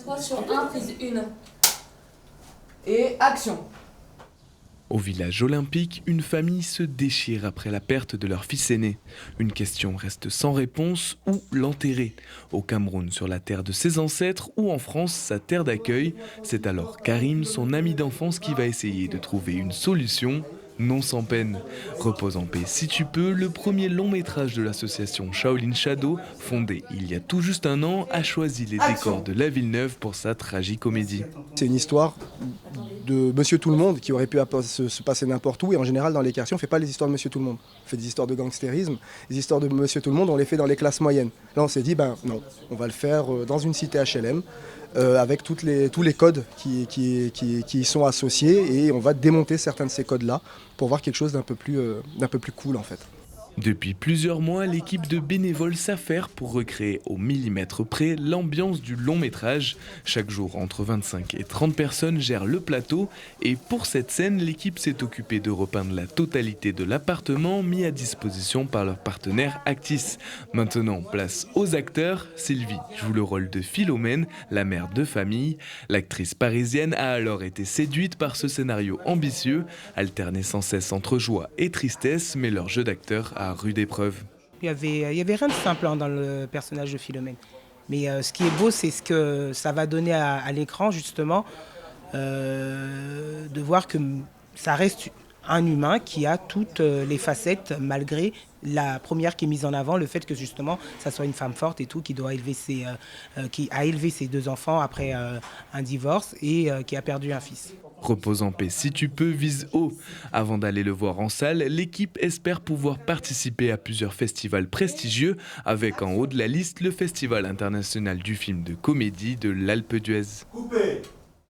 3 sur 1, prise 1. Et action! Au village olympique, une famille se déchire après la perte de leur fils aîné. Une question reste sans réponse, où l'enterrer? Au Cameroun, sur la terre de ses ancêtres, ou en France, sa terre d'accueil? C'est alors Karim, son ami d'enfance, qui va essayer de trouver une solution. Non sans peine. Repose en paix si tu peux, le premier long métrage de l'association Shaolin Shadow, fondée il y a tout juste un an, a choisi les décors de La Villeneuve pour sa tragicomédie. C'est une histoire de Monsieur Tout-le-Monde qui aurait pu se passer n'importe où, et en général dans les quartiers on ne fait pas les histoires de Monsieur Tout-le-Monde. On fait des histoires de gangstérisme, les histoires de Monsieur Tout-le-Monde on les fait dans les classes moyennes. Là on s'est dit non, on va le faire dans une cité HLM avec tous les codes qui y sont associés, et on va démonter certains de ces codes-là pour voir quelque chose d'un peu plus cool en fait. Depuis plusieurs mois, l'équipe de bénévoles s'affaire pour recréer au millimètre près l'ambiance du long métrage. Chaque jour, entre 25 et 30 personnes gèrent le plateau, et pour cette scène, l'équipe s'est occupée de repeindre la totalité de l'appartement mis à disposition par leur partenaire Actis. Maintenant, place aux acteurs. Sylvie joue le rôle de Philomène, la mère de famille. L'actrice parisienne a alors été séduite par ce scénario ambitieux, alterné sans cesse entre joie et tristesse, mais leur jeu d'acteur a rude épreuve. Il y avait rien de simple dans le personnage de Philomène. Mais ce qui est beau, c'est ce que ça va donner à l'écran, justement, de voir que ça reste un humain qui a toutes les facettes, malgré la première qui est mise en avant, le fait que justement ça soit une femme forte et tout, qui a élevé ses 2 enfants après un divorce, et qui a perdu un fils. Repose en paix si tu peux vise haut. Avant d'aller le voir en salle, l'équipe espère pouvoir participer à plusieurs festivals prestigieux, avec en haut de la liste le Festival international du film de comédie de l'Alpe d'Huez. Coupé.